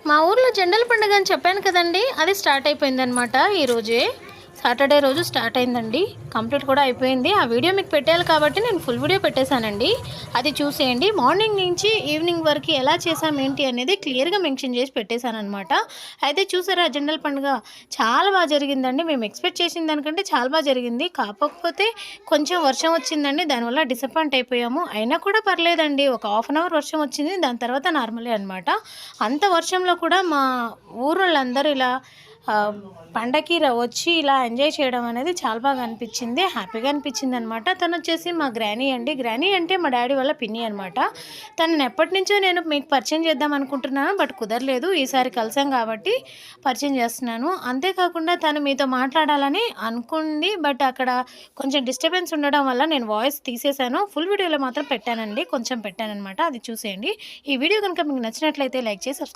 మా ఊర్లో జెండల పండుగ అని చెప్పాను కదండీ! అది స్టార్ట్ అయిపోయిందనమాట ఈరోజే. సాటర్డే రోజు స్టార్ట్ అయిందండి. కంప్లీట్ కూడా అయిపోయింది. ఆ వీడియో మీకు పెట్టేయాలి కాబట్టి నేను ఫుల్ వీడియో పెట్టేశానండి. అది చూసేయండి. మార్నింగ్ నుంచి ఈవినింగ్ వరకు ఎలా చేసాం ఏంటి అనేది క్లియర్‌గా మెన్షన్ చేసి పెట్టేశాననమాట. అయితే చూసారా జెండల పండుగ చాలా జరిగిందండి. మేము ఎక్స్‌పెక్ట్ చేసిన దానికంటే చాలా జరిగింది. కాకపోతే కొంచెం వర్షం వచ్చిందండి. దానివల్ల డిసప్పాయింట్ అయిపోయాము. అయినా కూడా పర్లేదండి. ఒక హాఫ్ అన్ అవర్ వర్షం వచ్చింది. దాని తర్వాత నార్మలే అనమాట. అంత వర్షంలో కూడా మా ఊరోళ్ళందరూ ఇలా పండగకి వచ్చి ఇలా ఎంజాయ్ చేయడం అనేది చాలా బాగా అనిపించింది. హ్యాపీగా అనిపించిందనమాట. తనొచ్చేసి మా గ్రానీ అండి. గ్రానీ అంటే మా డ్యాడీ వాళ్ళ పిన్ని అనమాట. తనని ఎప్పటినుంచో నేను మీకు పరిచయం చేద్దాం అనుకుంటున్నాను. బట్ కుదరలేదు. ఈసారి కలిసాం కాబట్టి పరిచయం చేస్తున్నాను. అంతేకాకుండా తను మీతో మాట్లాడాలని అనుకుంది. బట్ అక్కడ కొంచెం డిస్టర్బెన్స్ ఉండడం వల్ల నేను వాయిస్ తీసేశాను. ఫుల్ వీడియోలో మాత్రం పెట్టానండి. కొంచెం పెట్టాననమాట. అది చూసేయండి. ఈ వీడియో కనుక మీకు నచ్చినట్లయితే లైక్ చేసి